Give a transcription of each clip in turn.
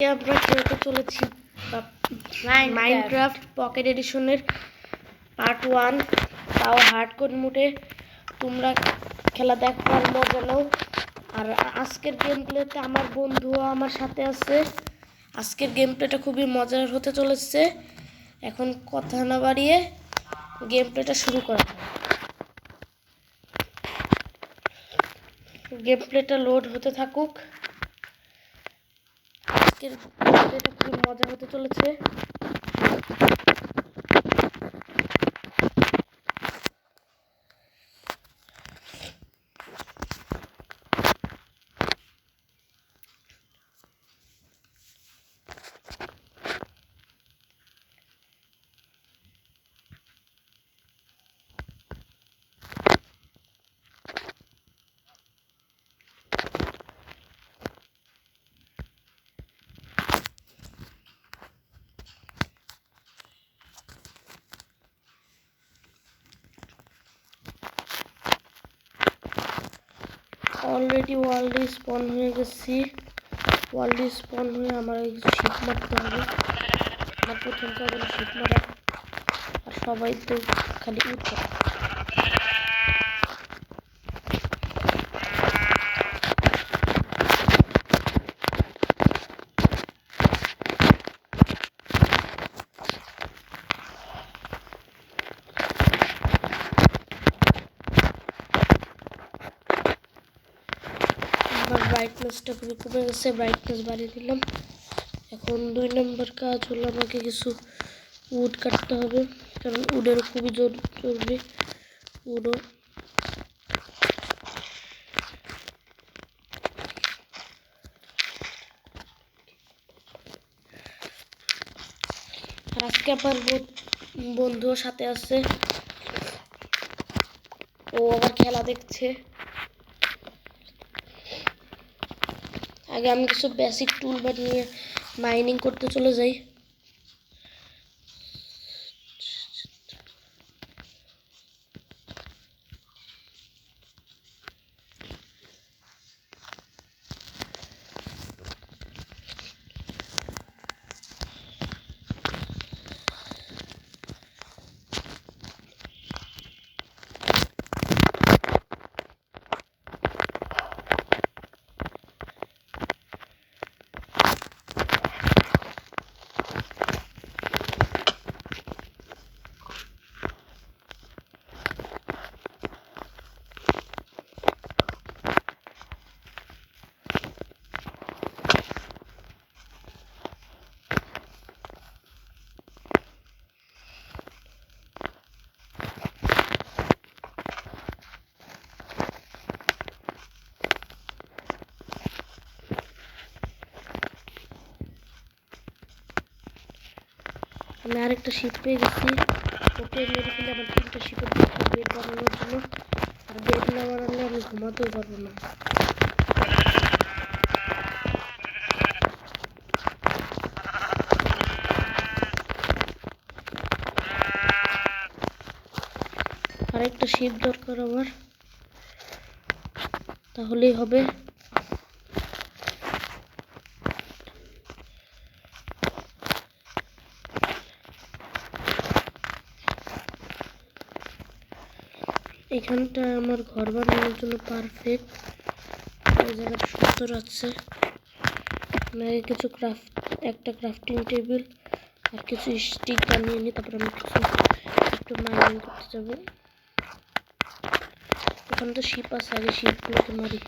আমরা খেলতে চলেছি মাইনক্রাফট পকেট এডিশনের পার্ট 1। তাও হার্ডকোর মোডে। তোমরা খেলা দেখো আর মজা নাও। আর আজকের গেম প্লেতে আমার বন্ধুও আমার সাথে আছে। আজকের গেম প্লেটা খুবই মজার হতে চলেছে। এখন কথা না বাড়িয়ে গেম প্লেটা শুরু করা হয়। গেম প্লেটা লোড হতে থাকুক। আজকের এটা খুব মজা হতে চলেছে। অলরেডি ওয়ার্ল্ড স্পন হয়ে গেছি। ওয়ার্ল্ড স্পন হয়ে আমার কিছু শিপ মারতে হবে। আমার প্রথম কাজ হলো শিপ মারা। আর সবাই তো খালি উঠে। আমার ব্রাইটনেসটা খুবই কমে গেছে, ব্রাইটনেস বাড়িয়ে দিলাম। এখন 2 নম্বর কাজ হলো আমাকে কিছু উড কাটতে হবে, কারণ উডের খুবই জরুরি। উডও আর আজকে আমার বন্ধুর সাথে আছে, ও আবার খেলা দেখছে। আগে আমি কিছু বেসিক টুল বানিয়ে মাইনিং করতে চলে যাই। আমি আরেকটা শিপ পেয়ে গেছি। ওকে মেরে ফেলে আমার 3টা শিপের বেড বানানোর জন্য। আর বেড না বানালে আমি ঘুমাতেও পারবো না। আরেকটা শিপ দরকার আমার, তাহলেই হবে। এখানটা আমার ঘর বানানোর জন্য পারফেক্ট। এই জায়গাটা সুন্দর আছে। আমি কিছু একটা ক্রাফটিং টেবিল আর কিছু স্টিক বানিয়ে নিই, তারপর আমি একটু মাইনিং করতে যাবো। ওখানে তো শিপ আছে, আগে শিপগুলোকে মারি।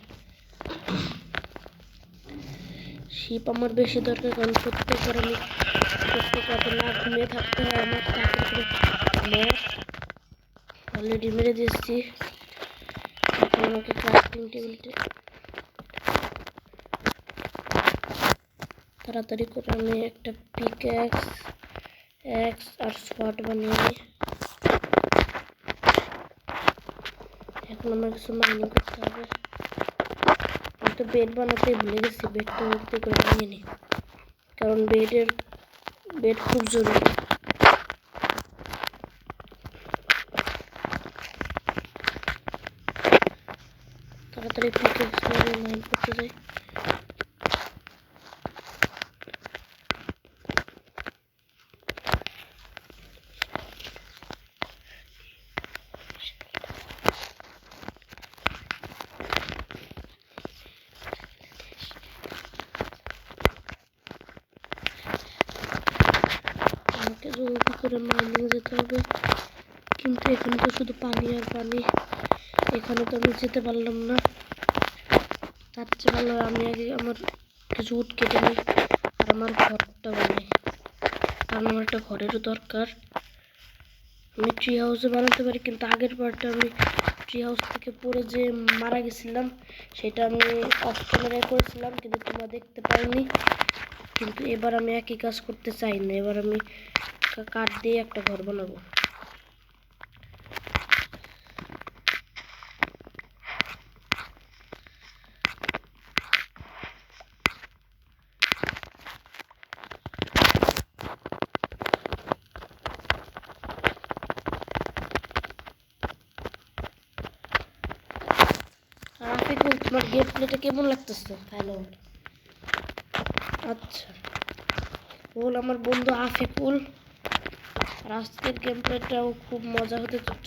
শিপ আমার বেশি দরকার, কারণ প্রত্যেকবার রাতে না ঘুমিয়ে থাকতে হয় আমার। তারপরে অলরেডি মেরে দিয়েছি। এখন আমাকে ক্রাফটিং টেবিলটা তাড়াতাড়ি করে আমি একটা পিক্যাক্স আর শর্ট বানিয়ে নিই। এখন আমার কিছু মাইনিং করতে হবে। আমি তো বেড বানাতে ভুলে গেছি, বেডটা উঠতে করে বানিয়ে নিই, কারণ বেড খুব জরুরি। তাড়াতাড়ি পিক্যাক্স মাইন করতে যাই। জলদি করে মাইনিং যেতে হবে, কিন্তু এখানে তো শুধু পানি আর পানি, এখানে তো আমি যেতে পারলাম না। তার চেয়ে ভালো আমি আগে আমার কিছু উট কেটে নিই আর আমার ঘরটা বানাই, কারণ আমার একটা ঘরেরও দরকার। আমি ট্রি হাউসে বানাতে পারি, কিন্তু আগের পার্টটা আমি ট্রি হাউস থেকে পড়ে যে মারা গেছিলাম সেটা আমি অফ ক্যামেরায় করেছিলাম, কিন্তু তোমরা দেখতে পাওনি। কিন্তু এবার আমি একই কাজ করতে চাই না, এবার আমি কাঠ দিয়ে একটা ঘর বানাবো। রাফিকুল, তোমার গেম প্লেটা কেমন লাগতেছে? ভালো। আচ্ছা, বল আমার বন্ধু আফিকুল। আর আজকের গেম প্লেটাও খুব মজা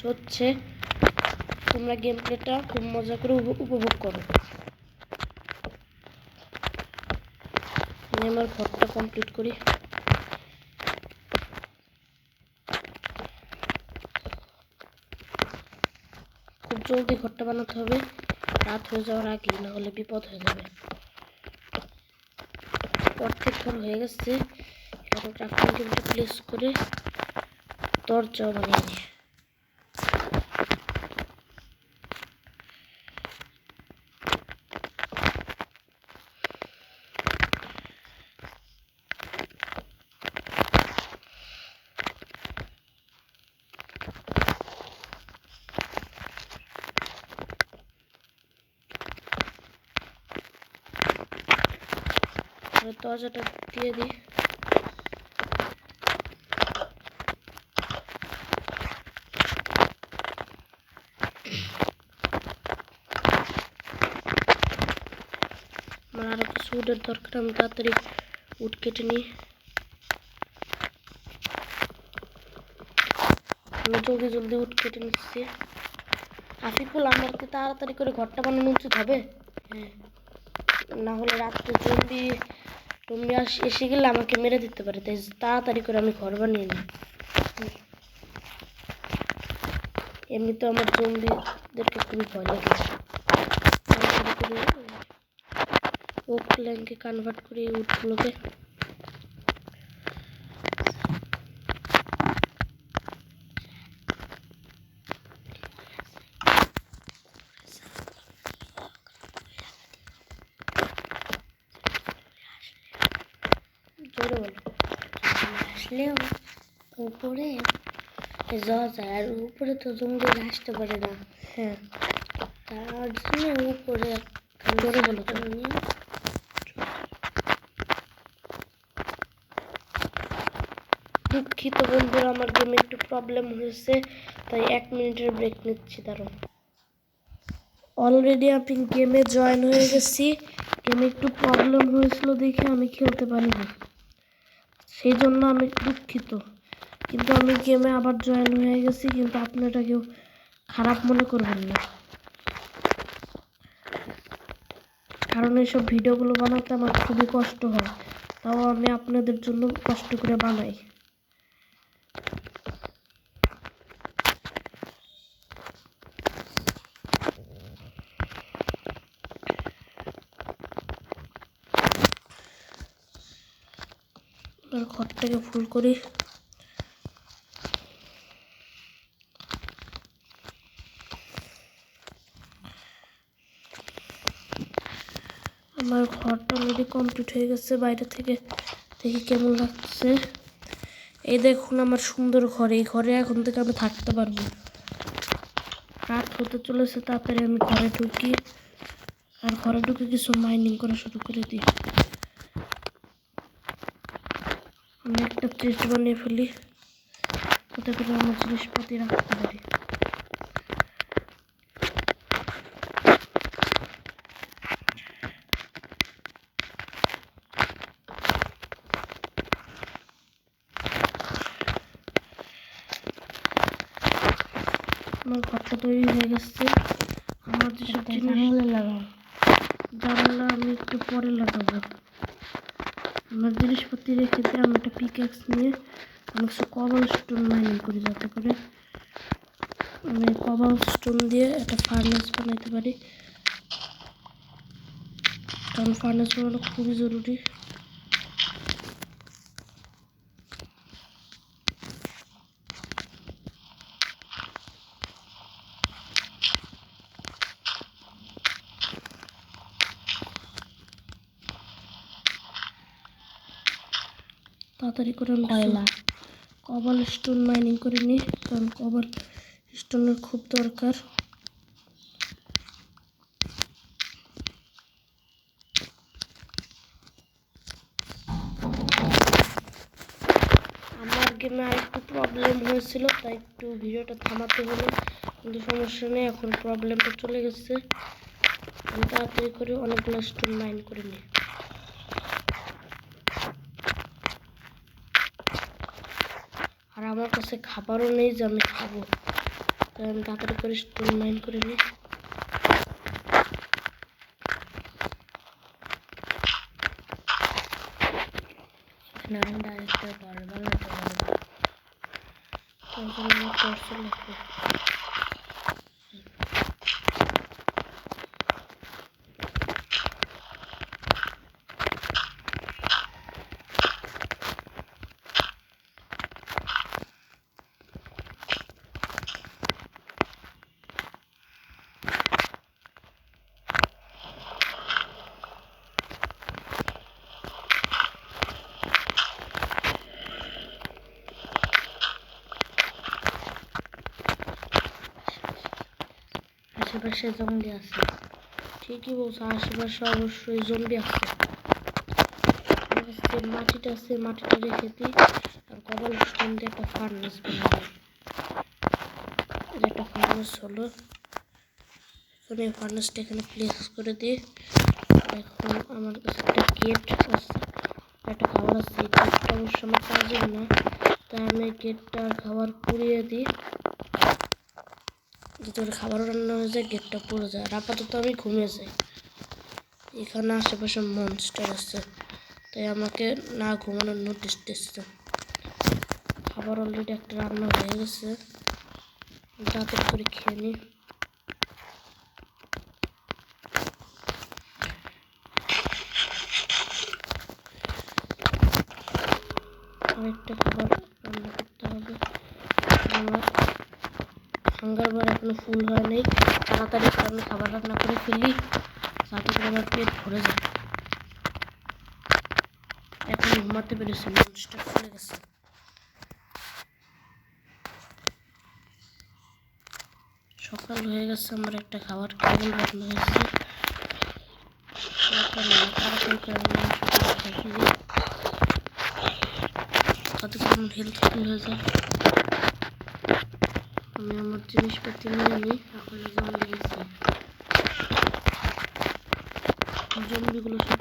হচ্ছে। তোমরা গেম প্লেটা খুব মজা করে উপভোগ করো। আমি আমার ঘরটা কমপ্লিট করি। খুব জলদি ঘরটা বানাতে হবে, রাত হয়ে যাওয়ার আগে, না হলে বিপদ হয়ে যাবে। অর্ধেক ঘর হয়ে গেছে, এখন ক্রাফটিং টেবিলটা প্লেস করে দরজাও বানিয়ে নিই। দরজাটা দিয়ে দিই। আমার আরো কিছু উডের দরকার, আমি তাড়াতাড়ি উড কেটে নিই। আমি জলদি উড কেটে নিচ্ছি। আফিকুল, আমার কি তাড়াতাড়ি করে ঘরটা বানানো উচিত হবে? হ্যাঁ, না হলে রাত্রে জম্বি এসে গেলে আমাকে মেরে দিতে পারে, তাই তাড়াতাড়ি করে আমি ঘর বানিয়ে নিই। এমনি তো আমার জম্বিদেরকে খুবই ভয় লাগে। ওক ল্যাংকে কনভার্ট করি উটগুলোকে। জোরে বলো। আসলেও উপরে যাওয়া যায়, আর উপরে তো জঙ্গলে আসতে পারে না। হ্যাঁ, তার জন্য উপরে জোরে বলো তো। দুঃখিত বন্ধুরা, আমার গেমে একটু প্রবলেম হয়েছে, তাই 1 মিনিটের ব্রেক নিচ্ছি। দাঁড়াও। অলরেডি আমি গেমে জয়েন হয়ে গেছি। গেমে একটু প্রবলেম হয়েছিল দেখে আমি খেলতে পারিনি, সেই জন্য আমি দুঃখিত। কিন্তু আমি গেমে আবার জয়েন হয়ে গেছি, কিন্তু আপনারা কেউ খারাপ মনে করবেন না, কারণ এইসব ভিডিওগুলো বানাতে আমার খুবই কষ্ট হয়, তাও আমি আপনাদের জন্য কষ্ট করে বানাই। আর ঘরটাকে ফুল করি। আমার ঘরটা অলরেডি কমপ্লিট হয়ে গেছে, বাইরে থেকে দেখি কেমন লাগছে। এই দেখুন আমার সুন্দর ঘর, এই ঘরে এখন থেকে আমি থাকতে পারবো। রাত হতে চলেছে, তাড়াতাড়ি আমি ঘরে ঢুকি, আর ঘরে ঢুকে কিছু মাইনিং করা শুরু করে দিই। আমি একটা চেস্ট বানিয়ে ফেলি, যাতে করে আমার জিনিসপাতি রাখতে পারি। আমার ঘরটা তৈরি হয়ে গেছে। আমার যেসব জিনিস জানালা আমি একটু পরে লাগাবো। আমার জিনিসপত্র রেখে দিয়ে আমি একটা পিকঅ্যাক্স নিয়ে আমি কিছু কবল স্টোন মাইনিং করি, যাতে করে আমি কবল স্টোন দিয়ে একটা ফার্নেস বানাইতে পারি, কারণ ফার্নেস বানানো খুবই জরুরি। তাড়াতাড়ি করে কয়লা কবল স্টোন মাইনিং করে নিই, কারণ কবল স্টোনের খুব দরকার। আমার গেমে আরেকটু প্রবলেম হয়েছিল, তাই একটু ভিডিওটা থামাতে হলো, কিন্তু সমস্যা নেই, এখন প্রবলেমটা চলে গেছে। আমি তাড়াতাড়ি করে অনেকগুলো স্টোন মাইন করে নিই। আর আমার কাছে খাবারও নেই যে আমি খাবো, তাই আমি তাড়াতাড়ি করে স্টোন মাইন করে নিই। এখানে আমি ডাইরেক্ট ঘর বানাতে পারবো, তার জন্য আমার টর্চ লাগবে। আশেপাশে জঙ্গলি আছে, ঠিকই বলছো, আশেপাশে অবশ্যই জম্বি আছে। মাটিটা আছে, মাটিটা রেখে দিই, আর কবল স্টোন দিয়ে একটা ফার্নেস বানাবো। একটা ফার্নেস হলো, এখন এই ফার্নেসটা এখানে প্লেস করে দিই। এখন আমার কাছে একটা গেট আছে, একটা খাবার আছে, এই গেটটা অবশ্য আমার কাজের না, তাই আমি গেটটা খাবার পুড়িয়ে দিই, যাতে খাবার রান্না হয়ে যায়, গেটটা পড়ে যায়। আর আপাতত আমি ঘুমিয়ে যাই। এখানে আশেপাশে মনস্টার আছে, তাই আমাকে না ঘুমানোর নোটিশ দিচ্ছে। খাবার অলরেডি একটা রান্না হয়ে গেছে, যাতে করে খেয়ে নিই। আরেকটা খাবার রান্না করতে হবে, আমার হাঙ্গার বার এখনো ফুল হয় নাই। তাড়াতাড়ি আমি খাবার রান্না করে ফেলি, যাতে করে আমার পেট ভরে যায়। এখন ঘুমাতে পেরেছি, মনস্টার চলে গেছে। সকাল হয়ে গেছে, আমার একটা খাবার কেবল রান্না হয়েছে। তাতে আমার হেলথ ফুল হয়ে যায়। আমি আমার জিনিসপাতি নিয়ে নিই। এখন জম্বি গেছি, জম্বিগুলো সব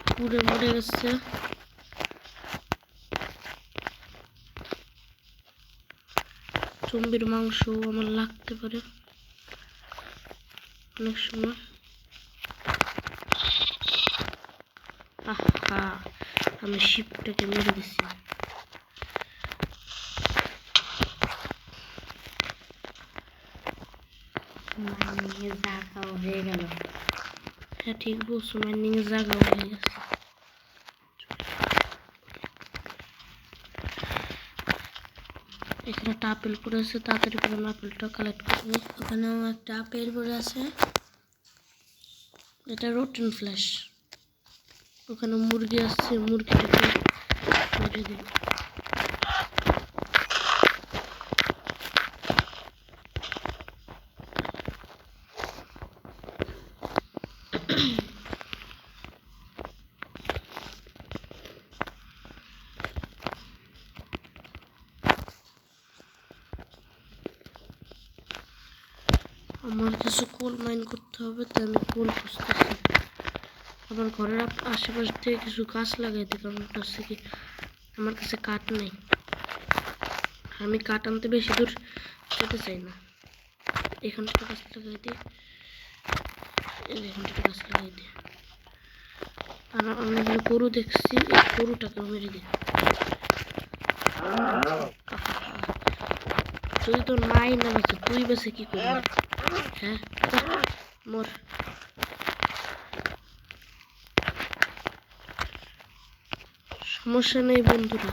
পুড়ে মরে গেছে। জম্বির মাংস আমার লাগতে পারে অনেক সময়। আহা, আমি শিপটাকে মেরে দিছি। মাইনিংয়ের জায়গাও হয়ে গেল। হ্যাঁ ঠিক বলছো, মাইনিংয়ের জায়গাও হয়ে গেছে। এখানে একটা আপেল পড়ে আছে, তাড়াতাড়ি করে আমি আপেলটা কালেক্ট করবো। ওখানেও একটা আপেল পড়ে আছে, এটা রোটেন ফ্ল্যাশ। ওখানে মুরগি আসছে, মুরগিটাকে মেরে দিই। আমার কিছু কোল মাইন করতে হবে, তাই আমি কোল খুঁজতেছি। আমার ঘরের আশেপাশ থেকে কিছু গাছ লাগাইতে, কারণ হচ্ছে কি আমার কাছে কাঠ নেই। আমি কাঠ আনতে বেশি দূর যেতে চাই না। এখানটা গাছ লাগাই দিই, এখানটা গাছ লাগাই দিই। আর আমি গরু দেখছি, এই গরুটাকে মেরে দিই। তুই তো নাই না বেঁচে, তুই বেঁচে কি করবি? হ্যাঁ মোর সমস্যা নেই বন্ধুরা,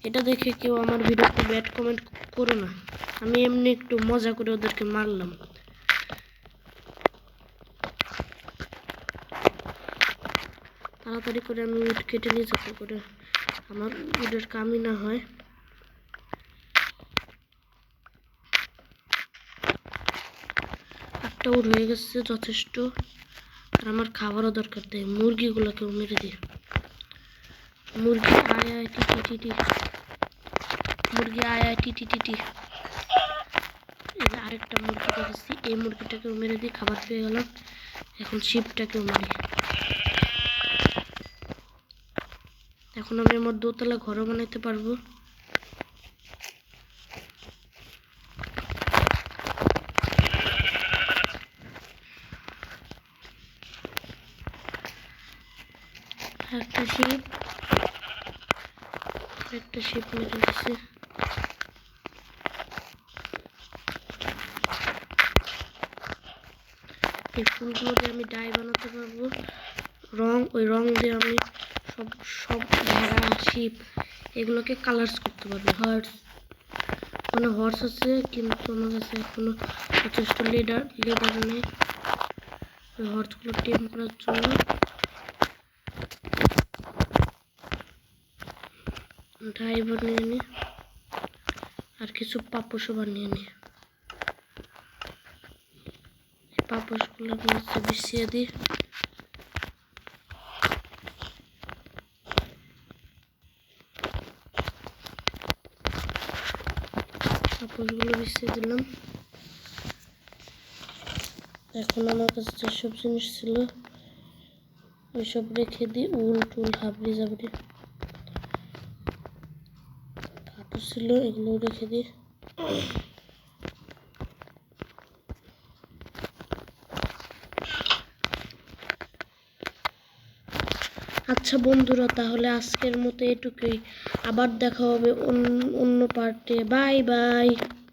এটা দেখে কেউ আমার ভিডিওতে ব্যাড কমেন্ট করো না। আমি এমনি একটু মজা করে ওদেরকে মারলাম। তাড়াতাড়ি করে আমি উঠ কেটে নিয়ে যাতে করে আমার ভিডিওর কামই না হয়। একটা উঠ হয়ে গেছে যথেষ্ট, আর আমার খাবারও দরকার, তাই মুরগিগুলোকেও মেরে দিই। মুরগি আয় আয় টিটি টিটি, মুরগি আয় আয় টিটি টিটি। এই যে আরেকটা মুরগি দেখেছি, এই মুরগিটাকেও মেরে দিই, খাবার পেয়ে গেল। এখন শিপটাকেও মারি। এখন আমি আমার দোতলা ঘরও বানাইতে পারবো। একটা শিপ মেরে দিচ্ছে। এই ফুলগুলো দিয়ে আমি ডাই বানাতে পারবো। ওই রং দিয়ে আমি সব ভেড়া শিপ এগুলোকে কালার্স করতে পারবো। মানে হর্স আছে, কিন্তু আমার কাছে এখনো যথেষ্ট লেদার নেই ওই হর্সগুলো টেম করার জন্য। ডাই বানিয়ে নি, আর কিছু পাপোশও বানিয়ে নি। পাপোশগুলো নিচে বিছিয়ে দিই। পাপোশগুলো বিছিয়ে দিলাম। এখন আমার কাছে যেসব জিনিস ছিল ওইসব রেখে দিই। উল টুল হাবড়ি জাবড়ি কাপড় ছিল, এগুলো রেখে দিই। আচ্ছা বন্ধুরা, তাহলে আজকের মতো এটুকুই। আবার দেখা হবে অন্য পার্টে। Bye bye.